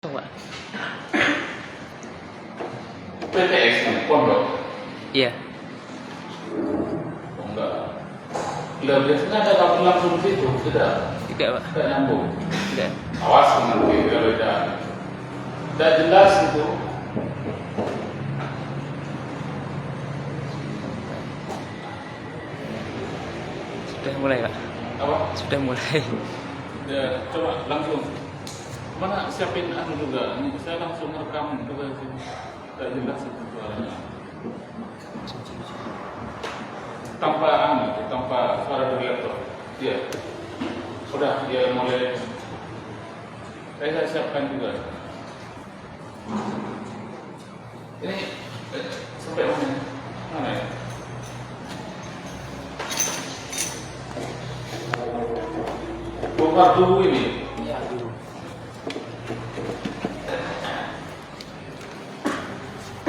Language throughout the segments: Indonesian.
Coba. PTX nih, pondok. Iya. Oh, enggak. Lah biasanya ada langsung situ, tidak? Tidak, Pak. Tidak nyambung. Tidak. Awas nanti kalau tidak jelas itu. Sudah mulai, Pak. Apa? Sudah mulai. Ya, coba langsung. Mana siapin anu juga. Ini saya langsung rekam juga sini. Tidak jelas itu suaranya. Tanpa anu, tanpa suara dari laptop. Iya. Sudah, dia mulai. Saya siapkan juga. Ini sampai mana? Mana ya? Bongkar dulu ini. Iya, dulu.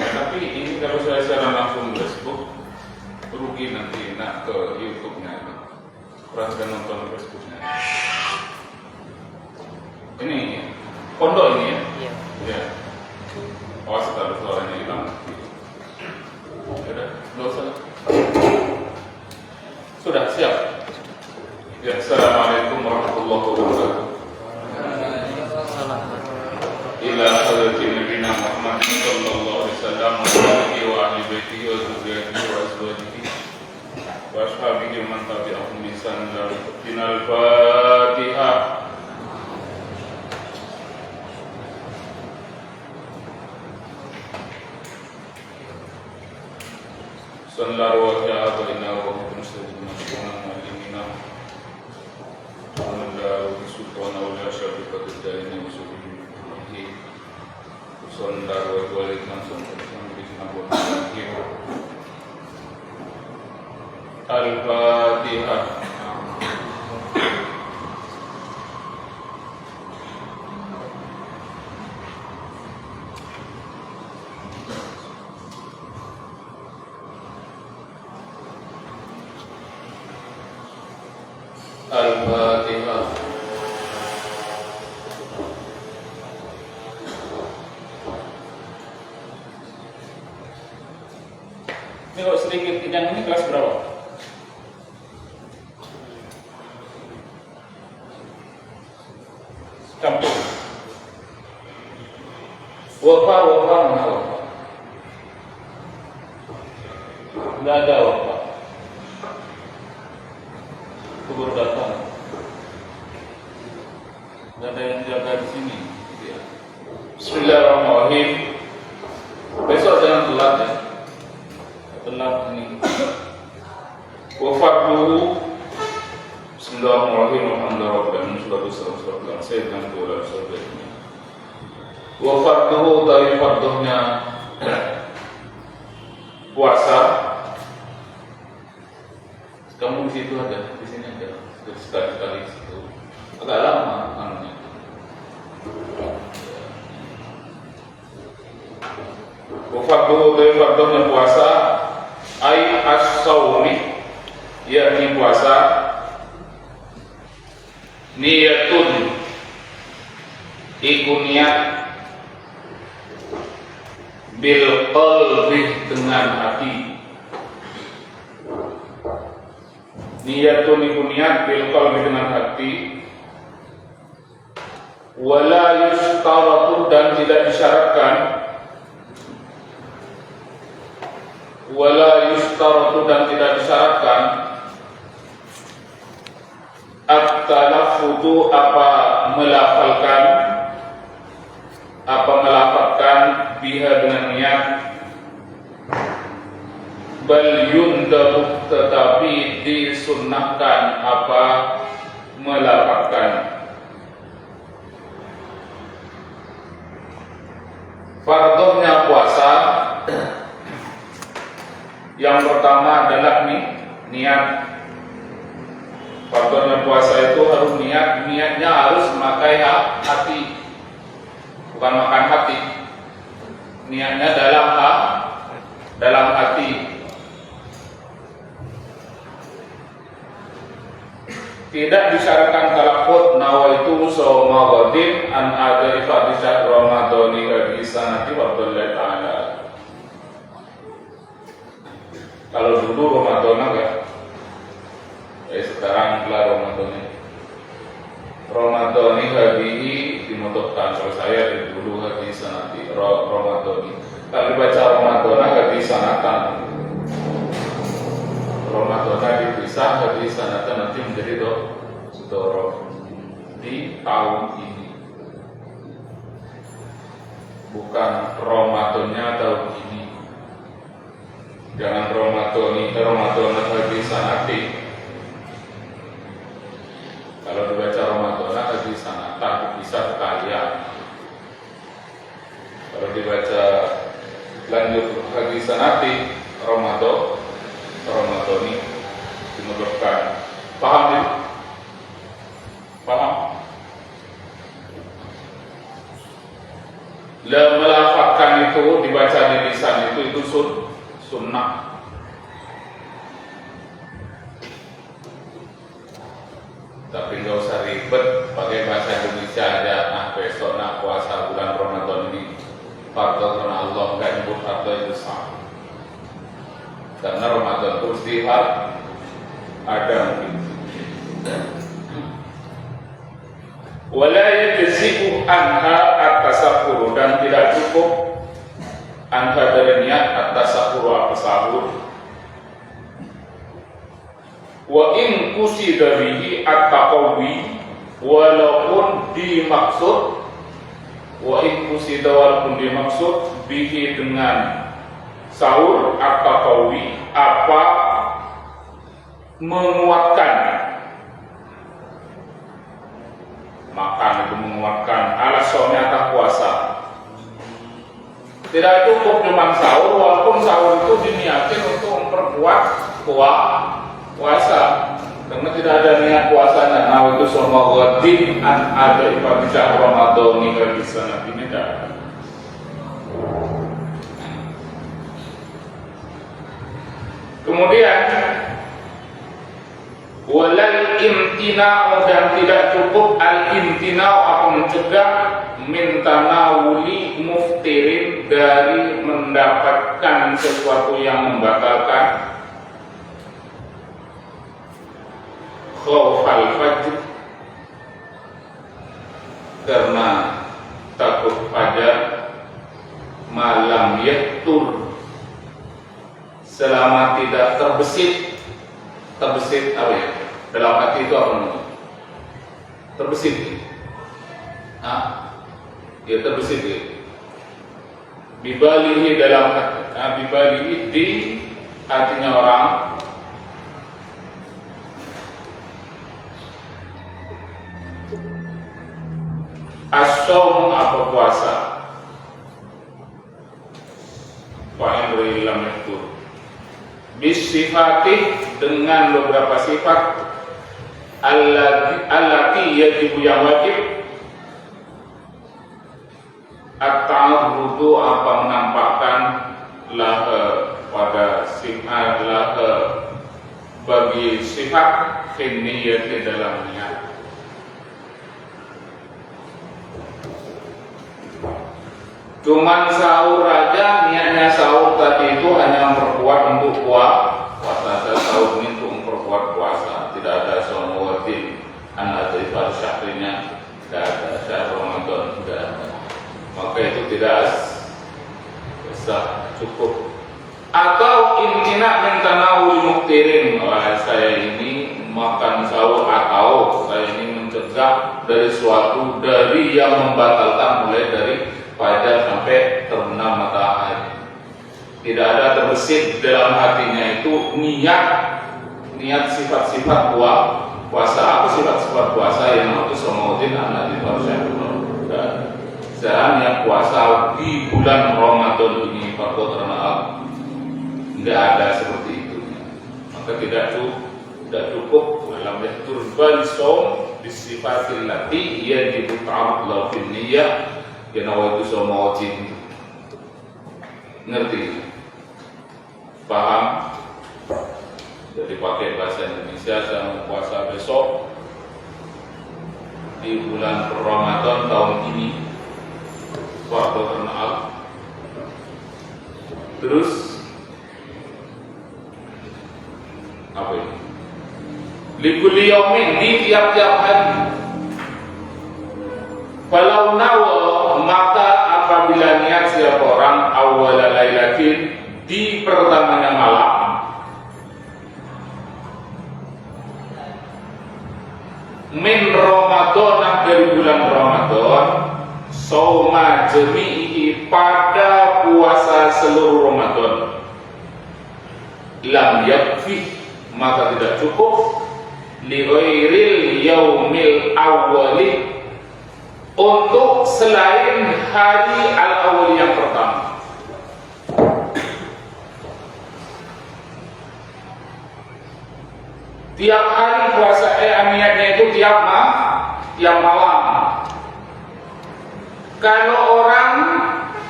Tapi ini kalau saya secara langsung Facebook, rugi nanti nak ke YouTube-nya ini. Orang sudah nonton Facebook-nya. Ini pondok ini ya? Iya. Ya. Awas kalau suaranya hilang. Sudah siap. Ya, assalamualaikum warahmatullahi wabarakatuh. Salah. Ila hadrati nabiyina Muhammad sallallahu alaihi wasallam wa alihi wa ahli baitihi wa dzurriyyatihi wa azwajihi wa ashabihi wa man tabi'ahum bi ihsan ila yaumil Fatihah. Sallallahu alaihi wa sallam. Al-Fatihah. Al-Fatihah. Ini kalau sedikit yang ini kelas berapa? Campur. Wafa mana wafa? Tidak ada wafa. Kubur datang. Tidak ada yang jaga di sini. Bismillahirrahmanirrahim. Besok jangan telat ya. Telat ini. Wafat dulu. Bismillahirrahmanirrahim. Alhamdulillah. Sallallahu Sayyidina Muhammad SAW. Wafat dulu dari farduhnya puasa. Kamu di situ ada, di sini ada. Sekali-sekali situ. Agak lama anunya. Wafat dulu dari farduhnya puasa. Ai as-sawmi, yakni puasa. Niyatun, iku niat bil qalbi, dengan hati. Niyatun iku niat bil qalbi, dengan hati. Wala yustaratu, dan tidak disyaratkan. Wala yustaratu, dan tidak disyaratkan. At-talaffudu, apa melafalkan biha, dengan niat. Bal yundabu, tetapi disunnahkan apa melafalkan. Fardhunya puasa yang pertama adalah niat. Fardhunya puasa itu harus niat. Niatnya harus memakai hati, bukan makan hati. Niatnya dalam hati. Tidak disyaratkan talafut nawaitu sawma ghadin an adrifa di syahr sanati wa billahi ta'ala. Kalau dulu Ramadan enggak, sekarang telah Ramadan ini hadihi dimutupkan. Kalau saya dulu hadi sanati Ramadan ini. Kalau baca Ramadan hadi sanatan. Ramadan dipisah hadi sanatan nanti menjadi doro di tahun ini. Bukan Ramadannya tahun ini. Jangan Ramadan hadi sanati. Kalau dibaca Ramadan hadi sanatan dipisah kalian. Kalau dibaca lanjut hadi sanati Ramadhani dimudahkan. Paham ya? Paham? Melafalkan itu dibaca di lisan itu sunnah. Tapi nggak usah ribet pakai bahasa Indonesia aja. Besok puasa bulan Ramadan ini fardu karena Allah nggak nyebut fardu itu sah. Karena Ramadan itu istihad ada mungkin. Wala yajzi'u anha at-tasaffur, dan tidak cukup anha dari niat at-tasaffur apa sahur. Wa in qusida bihi at-taqawi, walaupun dimaksud, wa in qusida walaupun dimaksud bihi dengan sahur at-taqawi apa menguatkan. Makan itu menguatkan alasannya atas puasa. Tidak cukup cuma sahur, walaupun sahur itu diniatkan untuk memperkuat puasa. Karena tidak ada niat puasanya. Nah itu semua ghadin an ada ibadah Ramadan ini di sana ini tidak. Kemudian walal imtina'u, dan tidak cukup al imtina'u apa mencegah min tanawuli muftirin dari mendapatkan sesuatu yang membatalkan khaufal fajr, karena takut fajar malam yaktur, selama tidak terbesit apa ya? Dalam hati itu apa namanya? Terbesit. Ya terbesit ya. Bibalihi dalam hati. Bibalihi di hatinya orang. As-shaum apa puasa? Fa'in lam yaktur. Bisifati dengan beberapa sifat allati yajibu yang wajib, at-ta'arrudu apa menampakkan lah pada sifat lah bagi sifat finniyat di dalam niat. Cuman sahur aja, niatnya sahur tadi itu hanya memperkuat untuk puasa. Sahur ini untuk memperkuat puasa. Tidak ada somuwatin an-adrif al-syahrinya, tidak ada syahr Ramadan, tidak ada. Maka itu tidak sah, cukup. Atau imtina min tanawul muktirin, saya ini makan sahur atau saya ini mencegah dari suatu dari yang membatalkan, mulai dari fajar sampai terbenam matahari. Tidak ada terbesit dalam hatinya itu niat sifat-sifat puasa. Apa sifat-sifat puasa yang itu semuanya anak di dan saya niat puasa di bulan Ramadan ini fardu karena tidak ada seperti itu. Maka tidak cukup dalam yaitu balisom disifatil lati ia dibuat lahu bin niyyah. Ya nawa itu semua wajib. Ngerti? Paham? Jadi pakai bahasa Indonesia, saya mau puasa besok di bulan Ramadan tahun ini, fardu karena Terus apa ini? Likulli yaumin, di tiap-tiap hari. Falau nawa, maka apabila niat siapa orang awwala lailatin, di pertamanya malam, min Ramadan, dari bulan Ramadan, sauma jami'i, pada puasa seluruh Ramadan, lam yakfi, maka tidak cukup, li ghairil yaumil awwali, untuk selain hari al-awwali yang pertama. Tiap hari puasa niatnya itu tiap malam.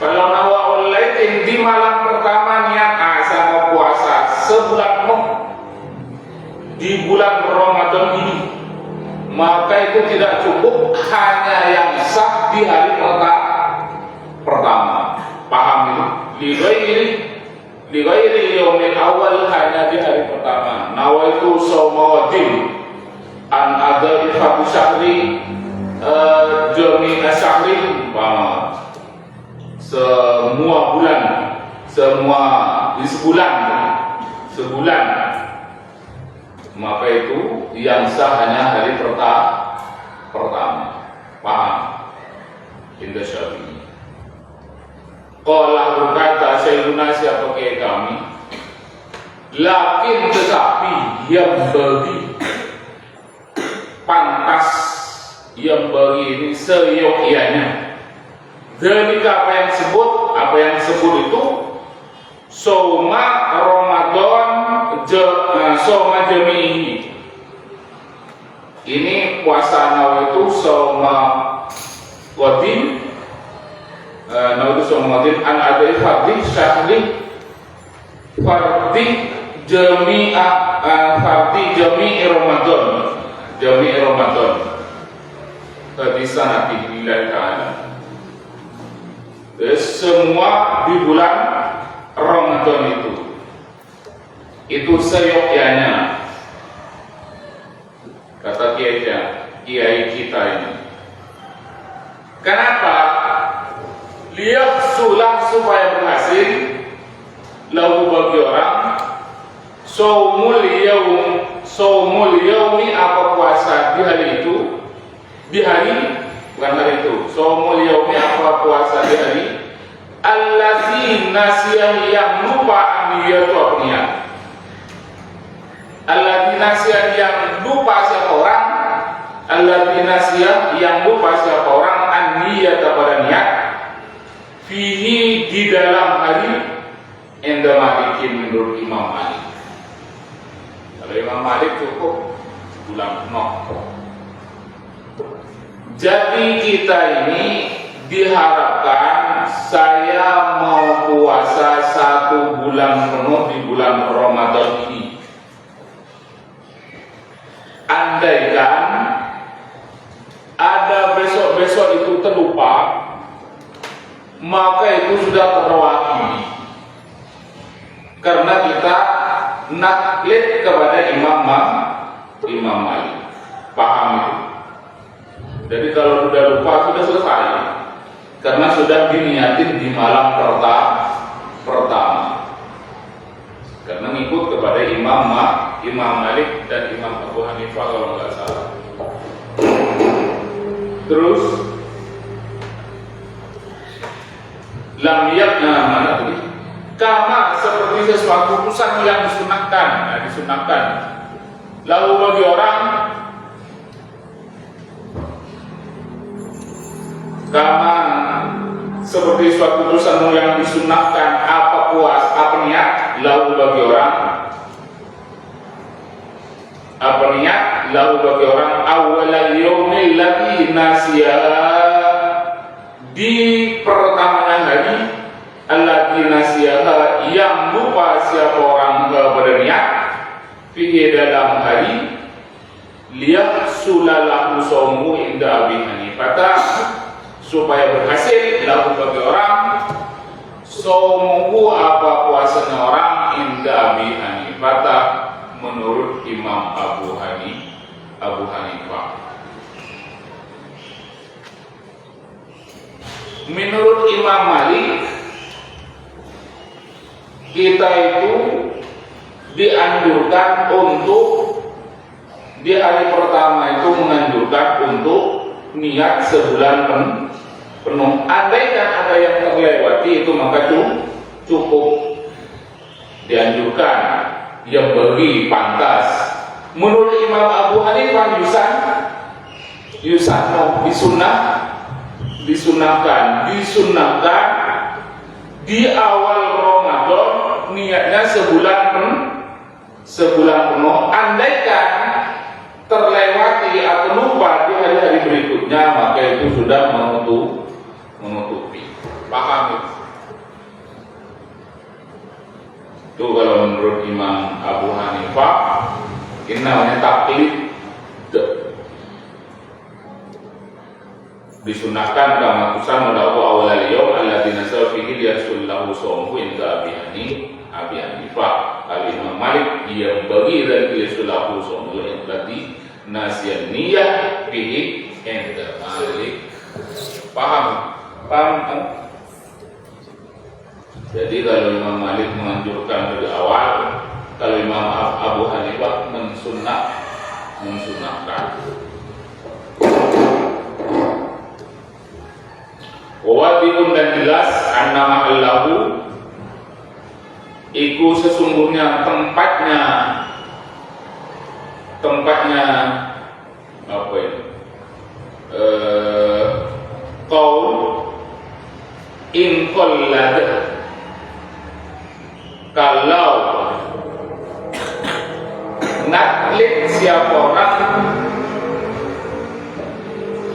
Kalau nawa'ul laitin, di malam pertama niat saya mau puasa sebulan penuh di bulan Ramadan ini, maka itu tidak cukup, hanya yang sah di hari pertama. Paham itu? Li ghairi yaumil awal, hanya di hari pertama. Nawaitu shauma ghadin an adai fatu syahri jami asyahri, semua bulan, di sebulan, maka itu yang sah hanya hari pertama. Paham? Indah Syafi'i. Qala berkata Syekhuna, siapa kayak kami, lakin tetapi yang bagi pantas, yang bagi ini seyogyanya. Dari apa yang disebut itu Soma Ramadan, Soma Jami'i. Ini puasa nawa itu Soma Wadin, nawa itu Soma Wadin an adai fardhi syahri, fardhi jami'i Ramadan hadis Nabi lillahi ta'ala. Semua di bulan Ramadan itu seyogyanya, kata kiai kita ini. Kenapa? Liyahsulah, supaya berhasil, lahu bagi orang, saumul yaumi, apa puasa di hari itu, bukan hari itu, saumul yaumi, apa puasa di hari, allazi nasiyah, yang lupa niyatu apa niat. Allazi nasiyah, yang lupa siapa orang, allazi nasiyah, yang lupa siapa orang, an-niyat pada niat, fihi, di dalam hari, inda Malikin, menurut Imam Malik. Kalau Imam Malik cukup bulan penuh. Jadi kita ini diharapkan, saya mau puasa 1 bulan penuh di bulan Ramadan ini. Andaikan ada besok-besok itu terlupa, maka itu sudah terwakili, karena kita naklid kepada Imam Malik. Paham itu? Jadi kalau sudah lupa, sudah selesai, karena sudah diniatin di malam pertama. Karena ngikut kepada Imam Malik dan Imam Abu Hanifah kalau nggak salah. Terus lam yakna, mana tadi? Kama, seperti sesuatu urusan yang disunahkan. Lalu bagi orang, kama seperti suatu urusan yang disunahkan, apa niat, lalu bagi orang, awwalal yaumil ladzi nasiya, di pertamanya hari, alladzi nasiyaha, yang lupa siapa orang berniat, fihi, dalam hari, liyahsula lahu shaumu inda Abi Hanifah, supaya berhasil lahu bagi orang, shaumuhu, apa menurut Imam Malik kita itu dianjurkan untuk di hari pertama itu menganjurkan untuk niat sebulan penuh. Andaikan ada yang terlewati itu maka cukup dianjurkan, yang bagi pantas. Menurut Imam Abu Hanifah disunahkan di awal Ramadan niatnya sebulan penuh. Andaikan terlewati atau lupa di hari-hari berikutnya maka itu sudah menutupi. Paham itu? Itu kalau menurut Imam Abu Hanifah ini namanya taklid. Disunahkan kama kusama lahu awal al-yawm alladhi nasal fihi liyasullahu sawmuhu inda Abi Hanifah. Al-Imam Malik yang bagi dan liyasullahu sawmuhu alladhi nasiyan niyah fihi inda Malik. Paham? Jadi kalau Imam Malik menganjurkan dari awal, kalau Imam Abu Hanifah mensunahkan. Wawadihun dan jelas annama allahu iku sesungguhnya tempatnya apa ini? Qaul in qallad, kalau naklid siapa orang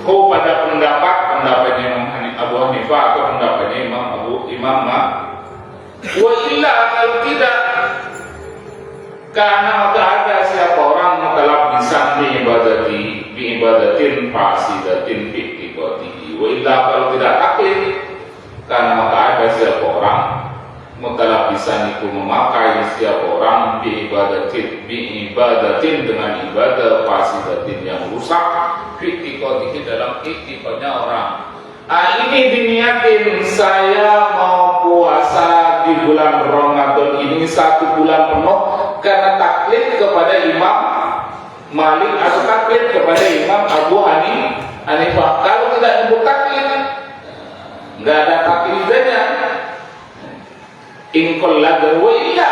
pada pendapatnya Imam Abu Hanifah atau pendapatnya Imam wa illa, kalau tidak, karena maka ada siapa orang mutalabbisan bi ibadatin fasidatin fi iqatihi. Wa illa, kalau tidak taklid, karena maka ada siapa orang mutalabbisan itu memakai siapa orang bi ibadatin dengan ibadah fasidatin yang rusak fi iqatihi dalam iqtiqatnya orang. Ini diniatin saya mau puasa di bulan Ramadan ini 1 bulan penuh karena taklid kepada Imam Malik atau taklid kepada Imam Abu Hanifah. Kalau tidak nyebut taklid, nggak ada taklidannya. Ingkol laga wa iya.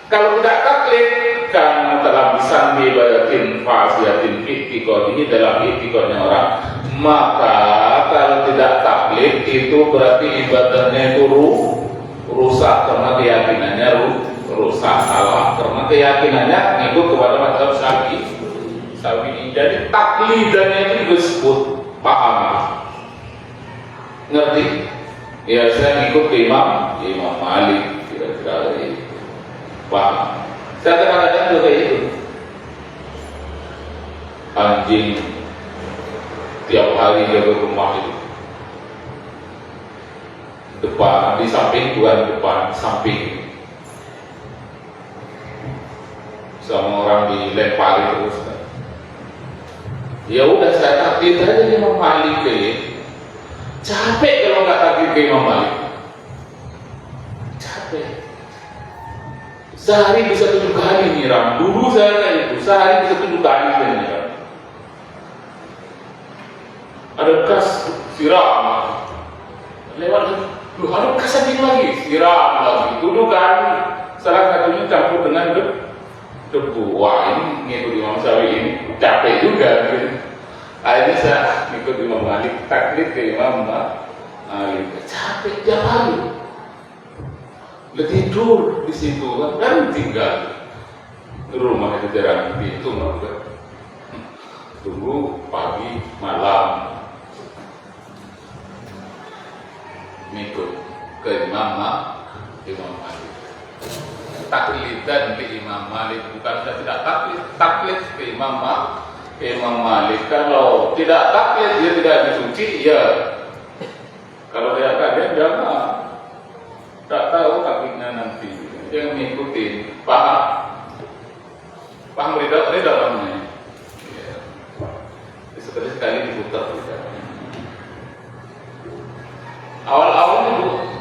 Kalau tidak taklid kan telah bisa diibadatin fasiatin iqtiqadihi dalam iqtiqadnya orang. Maka kalau tidak taklid itu berarti ibadahnya itu rusak karena keyakinannya rusak, salah karena keyakinannya ngikut kepada mazhab Syafi'i. Jadi taklidannya itu disebut, paham? Ngerti? Ya, saya ngikut ke Imam Malik kira-kira ini. Paham? Saya kadang-kadang juga kayak itu. Anjing tiap hari jaga rumah itu depan, di samping, bukan depan, samping, sama orang dilempari terus kan. Ya udah, saya taklid aja Imam Malik kayak capek kalau nggak taklid ke Imam Malik, capek. Sehari bisa 7 kali nyiram. Dulu saya kayak itu, sehari bisa 7 kali saya nyiram. Ada bekas siram lewat, lu ada bekas samping lagi, siram lagi, 7 kali. Salah satunya campur dengan debu. Wah, ini ngikut Imam Syafi'i ini capek juga gitu. Akhirnya saya ngikut Imam Malik, taklid ke Imam Malik. Capek tiap hari, tidur di situ kan tinggal di rumah itu jarang itu juga. Tunggu pagi malam ngikut ke Imam Malik. Taklidan ke Imam Malik, bukan saya tidak taklid ke Imam Malik. Kalau tidak taklid dia tidak disuci, ya. Kalau dia kaget jangan, tak tahu taklidnya nanti. Yang ngikutin, paham reda namanya. Ya. Sekali diputar.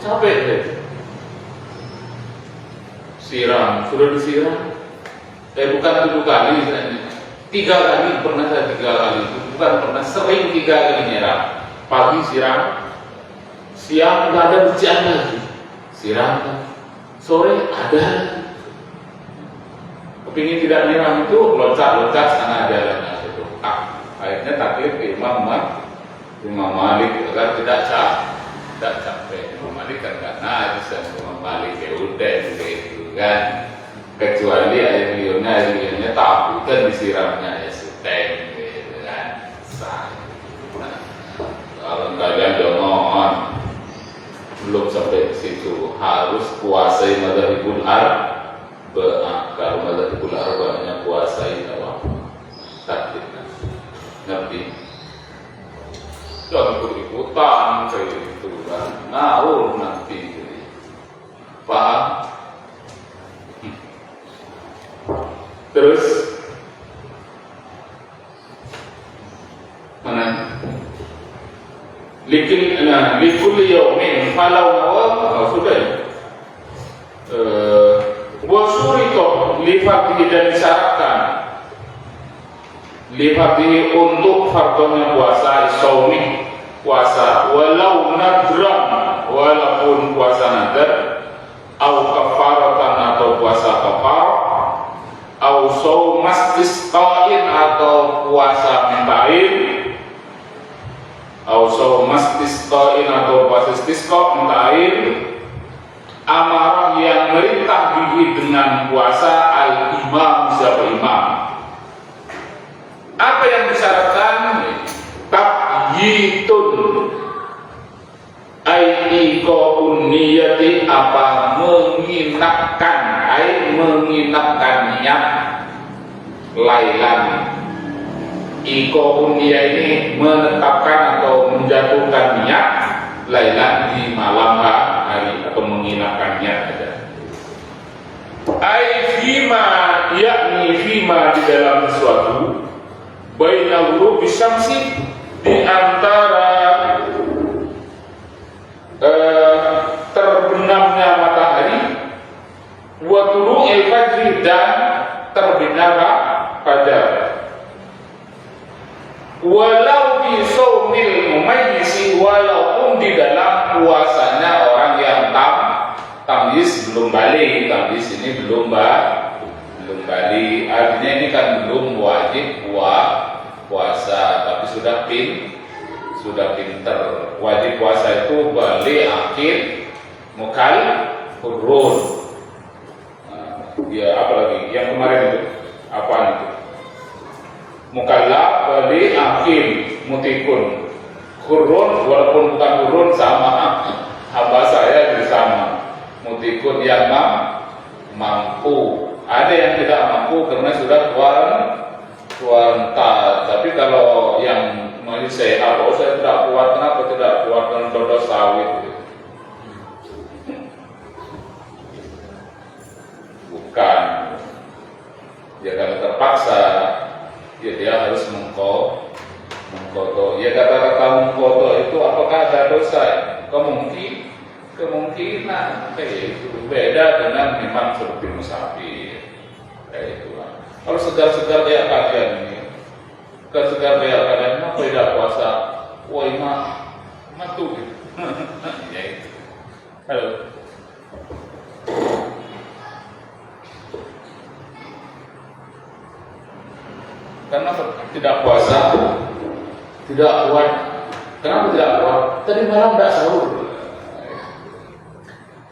capek deh. Siram, sudah disiram. Bukan 7 kali misalnya. 3 kali, pernah saya 3 kali. Bukan pernah, sering 3 kali nyiram. Pagi siram, siang nggak ada hujan lagi, siram. Sore ada. Kepingin tidak nyiram itu loncat-loncat setengah jalan itu. Akhirnya takdir ke Imam Malik agar tidak capek. Imam Malik kan karena bisa Imam Malik ya udah begitu kan. Kecuali air liurnya tak bukan disiramnya ya sudah gitu kan. Kalau kalian jangan belum sampai ke situ, harus kuasai madzhabul arba'ah. Kalau madzhabul arba'ahnya kuasai apa? Takdir. Ngerti? Jangan ikut-ikutan kayak itu kan. Ngawur nanti. Paham? Terus mana? Likulli yaumin falau nawam sudah ya. Wa surito li fardhi dan disyaratkan li fardhi untuk fardhunya puasa shaumi puasa walau nadran walaupun puasa nadar au kafaratan atau puasa kafar au shaumas istisqa'in atau puasa minta air au shaumas istisqa'in atau puasa istisqa minta air amarah yang merintah bihi dengan puasa al-imam siapa imam. Apa yang disyaratkan? Tabyitun aiqaun niyati apa menginapkan niat lailan. Iqaun niyah ini menetapkan atau menjatuhkan niat lailan di malam hari atau menginapkan niat aja. Fima yakni fima di dalam sesuatu baina ghurubi syamsi di antara terbenamnya matahari wa tulu'il fajri dan terbitnya fajar. Walau di saumil mumayyisi walaupun di dalam puasanya orang yang tamyiz belum balik, tamyiz ini belum balik, artinya ini kan belum wajib puasa tapi sudah pinter. Wajib puasa itu balik akhir mukal hurun. Ya apa lagi yang kemarin itu apaan itu? Mukallaf balik akhir mutikun. Hurun walaupun bukan hurun sama hamba saya juga sama. Mutikun yang mampu. Ada yang tidak mampu karena sudah kuarta. Tapi kalau yang masih sehat, oh saya tidak kuat, kenapa tidak kuat dengan dodol sawit? Bukan. Ya kalau terpaksa, ya dia harus mengkoto. Ya kata-kata mengkoto itu apakah ada dosa? Kemungkinan kayak itu beda dengan memang seperti musafir kayak itu. Kalau segar-segar kayak kalian ini, segar kayak kalian mah tidak puasa, wah matu gitu. Ya itu. Halo. Karena tidak puasa, tidak kuat. Kenapa tidak kuat? Tadi malam tidak sahur.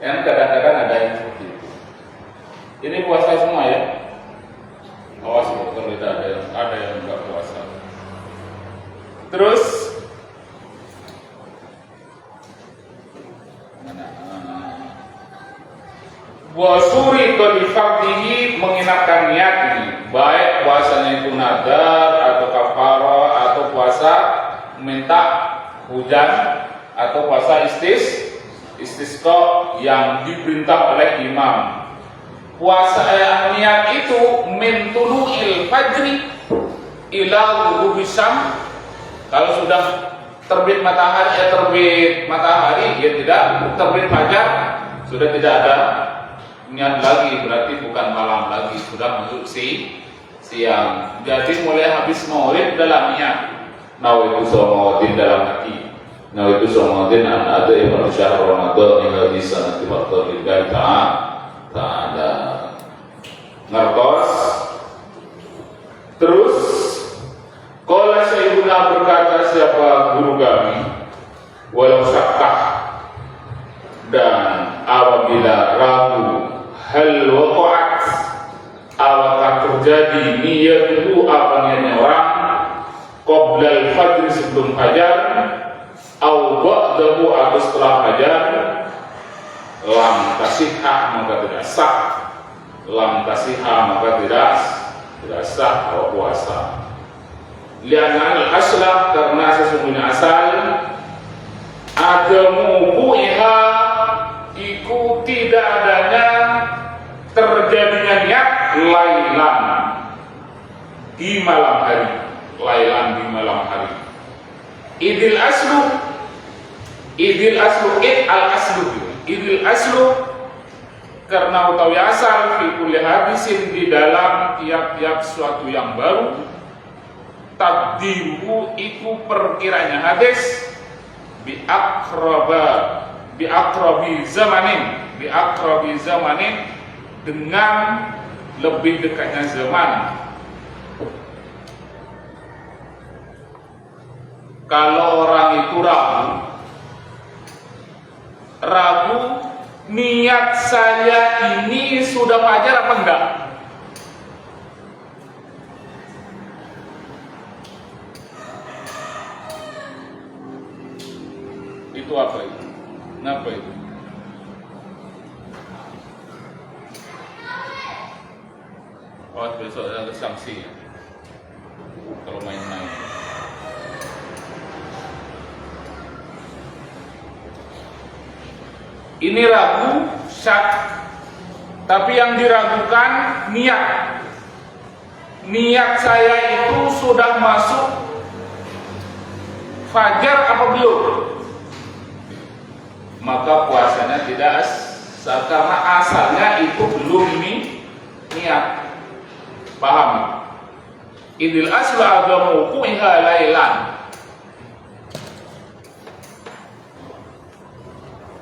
Yang kadang-kadang ada yang seperti itu. Ini puasa semua ya. Awas kalau tidak ada yang enggak puasa. Terus wasuri qalifatihi menginapkan niat ini, baik puasanya itu nadar atau kafara atau puasa minta hujan atau puasa istisqa yang diperintah oleh imam. Puasa niat itu min tulu'il fajri ila ghurubi syam. Kalau sudah terbit matahari lagi, ia tidak terbit fajar, sudah tidak ada niat lagi, berarti bukan malam lagi, sudah masuk siang. Jadi mulai habis maulid dalam niat, nawaitu shaumawadin dalam hati, nawaitu shaumawadin an ada iman syahr Ramadan yang di sanati fardhillah ta'ala. Ngertos. Terus qala Syekhuna berkata siapa guru kami, walau syakkah, dan apabila ragu, hal waqa'at, apakah terjadi niyatuhu apa niatnya orang, qabla al-fajr sebelum fajar, au ba'dahu atau setelah fajar, lam tasihah maka tidak sah, lam tasihah maka tidak sah kalau puasa. Lianna al-aslah, karena sesungguhnya asal adamu bu'iha, iku tidak adanya terjadinya niat lailan di malam hari, lailan di malam hari. Idil aslu id al aslu karena utawi asal fi kulli hadisin di dalam tiap-tiap suatu yang baru, takdiru iku perkiranya hadis bi akrabi zamanin dengan lebih dekatnya zaman. Kalau orang itu ragu niat saya ini sudah fajar apa enggak? Itu apa itu? Kenapa itu? Oh, besok ada sanksi kalau main-main. Ini ragu, syak, tapi yang diragukan niat. Niat saya itu sudah masuk fajar apa belum? Maka puasanya tidak sah karena asalnya itu belum niat. Paham? Idil aslu agamu ku'iha lailan.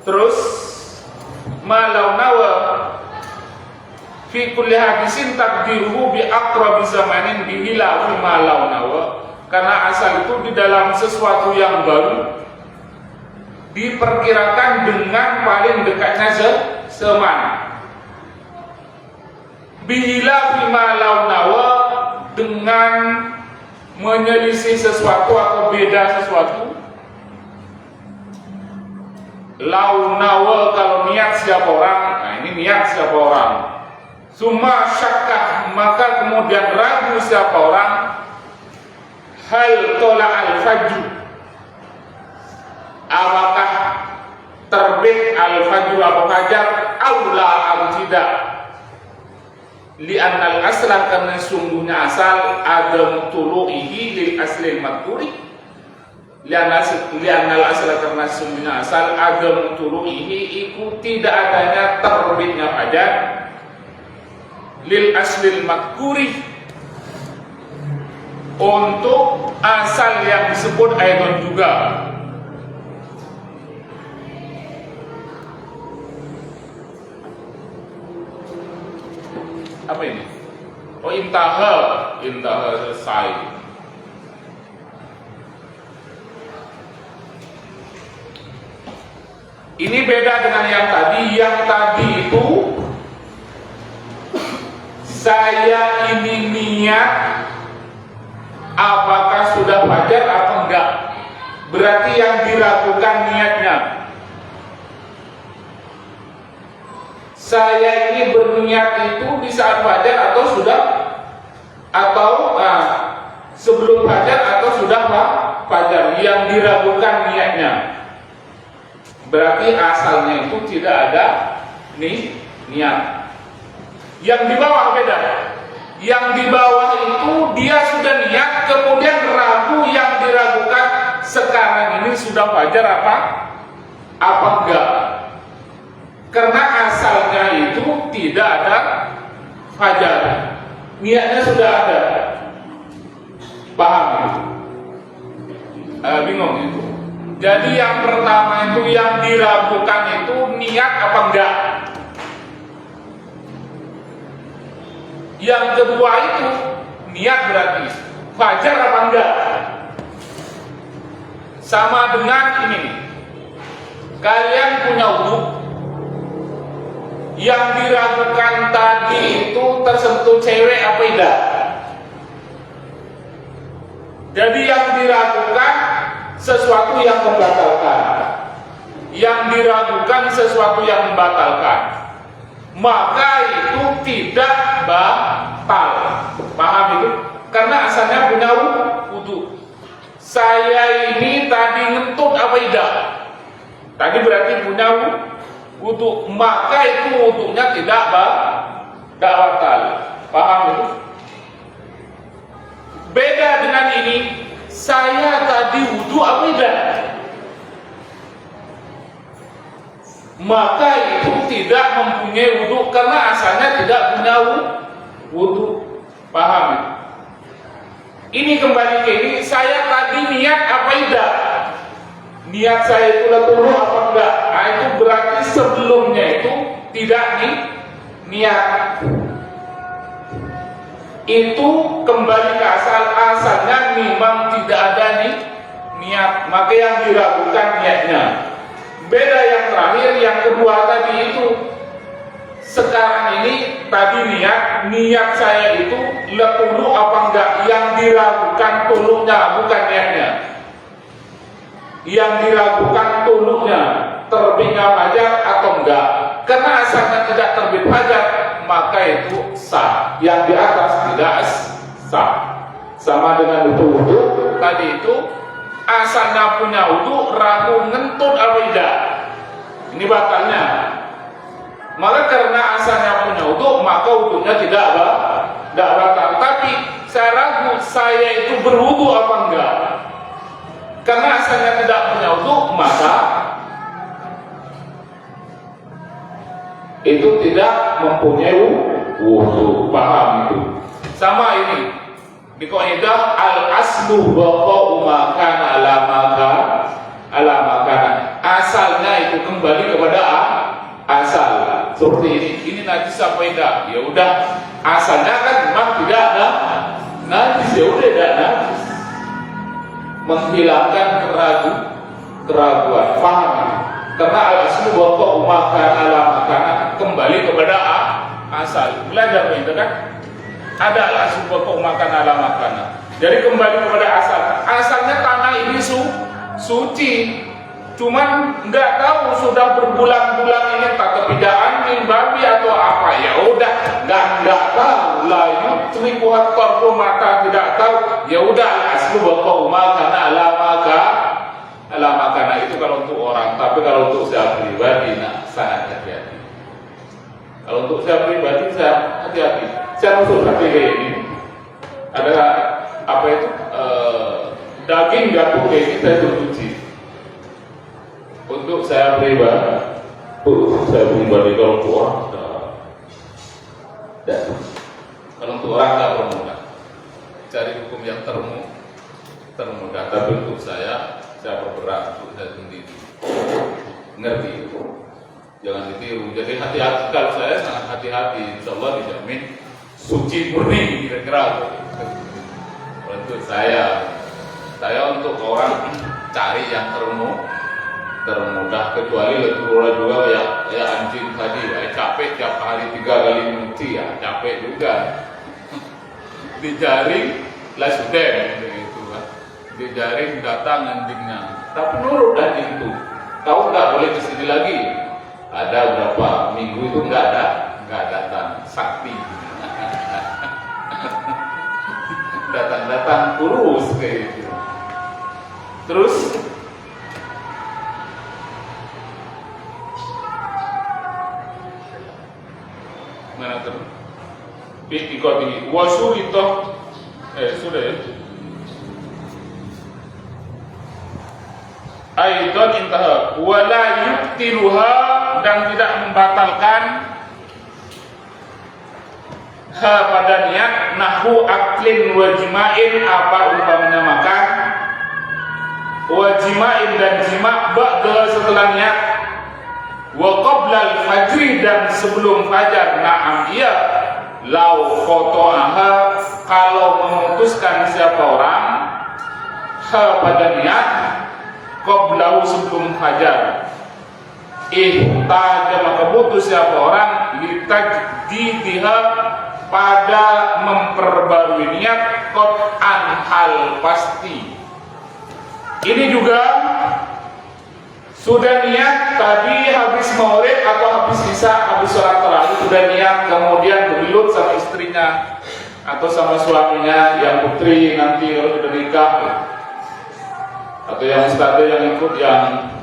Terus malau nawa fi kulli hadisin takdiruhu bi aqrabi zamanin bihila fi malau nawa, karena asal itu di dalam sesuatu yang baru diperkirakan dengan paling dekatnya zaman. Bihila fi malau nawa, dengan menyelisih sesuatu atau beda sesuatu. Lau nawa kalau niat siapa orang, nah ini niat siapa orang. Summa syakkah, maka kemudian ragu siapa orang, hal tola al-fajr, apakah terbit al-fajr apa fajar, aula atau tidak. Li'annal asla, karena sungguhnya asal adam tulu'ihi lil aslil madhuri. Li'annal asla, karena sungguhnya asal adam tulu'ihi iku tidak adanya terbitnya fajar lil aslil madhuri, untuk asal yang disebut ayat juga. Apa ini? Oh, intaha selesai. Ini beda dengan yang tadi. Yang tadi itu saya ini niat apakah sudah fajar atau enggak. Berarti yang diragukan niatnya. Saya ini berniat itu di saat fajar atau sudah, atau sebelum fajar atau sudah fajar. Yang diragukan niatnya, berarti asalnya itu tidak ada niat. Yang di bawah beda. Yang di bawah itu dia sudah niat, kemudian ragu, yang diragukan sekarang ini sudah fajar apa apa enggak? Karena asalnya itu tidak ada fajar, niatnya sudah ada. Paham itu? Bingung itu. Jadi yang pertama itu yang diragukan itu niat apa enggak. Yang kedua itu niat berarti fajar apa enggak. Sama dengan ini, kalian punya wudu, yang diragukan tadi itu tersentuh cewek apa tidak. Jadi yang diragukan sesuatu yang membatalkan, yang diragukan sesuatu yang membatalkan, maka itu tidak batal. Paham itu? Karena asalnya punya wudu. Saya ini tadi ngentut apa tidak? Tadi berarti punya wudu, maka itu wudunya tidak batal. Paham itu? Beda dengan ini, saya tadi wudu apa tidak? Maka itu tidak mempunyai wudu karena asalnya tidak punya wudu. Paham itu? Ini kembali ke ini, saya tadi niat apa tidak? Niat saya itu dulu apa enggak? Nah, itu berarti sebelumnya itu tidak niat. Itu kembali ke asalnya memang tidak ada niat, maka yang diragukan niatnya. Beda yang terakhir, yang kedua tadi itu. Sekarang ini tadi niat saya itu letulu apa enggak, yang diragukan tulunya bukan niatnya. Yang diragukan tulunya terbitnya fajar atau enggak. Karena asalnya tidak terbit fajar, maka itu sah. Yang di atas tidak sah. Sama dengan itu wudu tadi itu, asalnya punya wudu, ragu ngentut apa tidak. Ini batalnya. Maka karena asalnya punya wudu, maka wudunya tidak batal. Tapi saya ragu saya itu berwudu apa enggak. Karena asalnya tidak punya wudu, maka itu tidak mempunyai wudu. Paham itu? Sama ini di kaidah al-aslu baqa'u ma kana ala makana. Asalnya itu kembali kepada asal. Seperti ini najis apa tidak? Ya udah, asalnya kan memang tidak ada najis, ya udah tidak najis. Menghilangkan keraguan. Paham ini? Karena al-aslu baqa'u ma kana ala makana, kembali kepada asal. Belajar itu kan? Ada al-aslu baqa'u ma kana ala makana. Jadi kembali kepada asal. Asalnya tanah ini suci. Cuman nggak tahu sudah berbulan-bulan ini tak kepidaan babi atau apa, ya udah nggak tahu lah, ini seribu hektar mata tidak tahu, ya udah aslu baqa'u ma kana ala makana. Itu kalau untuk orang, tapi kalau untuk saya pribadi sangat hati-hati. Kalau untuk saya pribadi saya hati-hati. Saya usul hati kayak ini, ada apa itu daging gatuh kayak ini saya cuci. Untuk saya pribadi, kalau untuk orang kalau untuk orang tidak permudah, cari hukum yang termudah. Tapi untuk saya berberat untuk saya sendiri. Ngerti? Jangan ditiru. Jadi hati-hati, kalau saya sangat hati-hati. Insya Allah dijamin suci murni kira-kira. Untuk saya untuk orang cari yang termudah, kecuali letura juga ya anjing tadi, capek tiap hari 3 kali nyuci, ya capek juga. Dijaring lah sudah gitu kan, dijaring datang anjingnya, tapi nurut anjing itu. Tahu nggak boleh ke sini lagi, ada berapa minggu itu nggak datang, sakti. Datang kurus kayak gitu. Terus mana terus? Ikoti wasurito sudah ya. Aidan intaha wala yubtiluha, dan tidak membatalkan ha pada niat, nahu aklin wa jima'in, apa umpamanya makan, wa jima'in dan jima' ba'da setelah niat, wa qablal fajri dan sebelum fajar. Na'am iya, lau qata'aha, kalau memutuskan siapa orang ha pada niat, qablahu sebelum fajar, ihtaja maka butuh siapa orang litajdidiha pada memperbarui niat, qat'an hal pasti. Ini juga sudah niat tadi habis maghrib atau habis isya, habis sholat tarawih sudah niat, kemudian bergelut sama istrinya atau sama suaminya yang putri nanti kalau sudah nikah, atau yang ustadzah yang ikut yang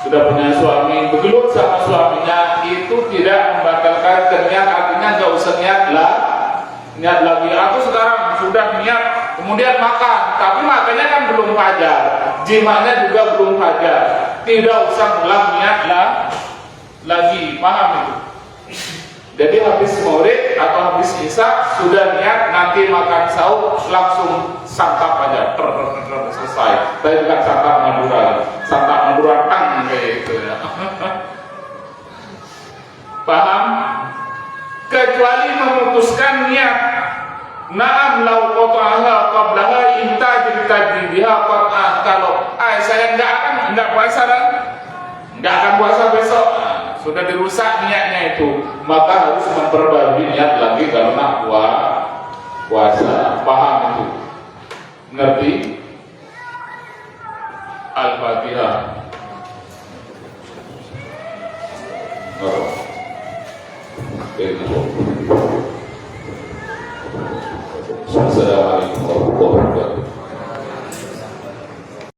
sudah punya suami, bergelut sama suaminya, itu tidak membatalkan niat. Artinya nggak usah niat lagi. Aku sekarang sudah niat kemudian makan, tapi makannya kan belum fajar, jimanya juga belum fajar, tidak usah ulang niat lagi. Paham itu? Jadi habis maghrib atau habis isya sudah niat, nanti makan sahur langsung santap aja, selesai. Tapi bukan santap Madura tang kayak gitu ya. Paham? Kecuali memutuskan niat. Na'am lau qata'aha qablaha intajid tajdidiha qat'an. Kalau saya enggak puasa dan enggak akan puasa besok, sudah dirusak niatnya itu, maka harus memperbarui niat lagi karena puasa. Paham itu? Ngerti? Al-Fatihah. Assalamualaikum.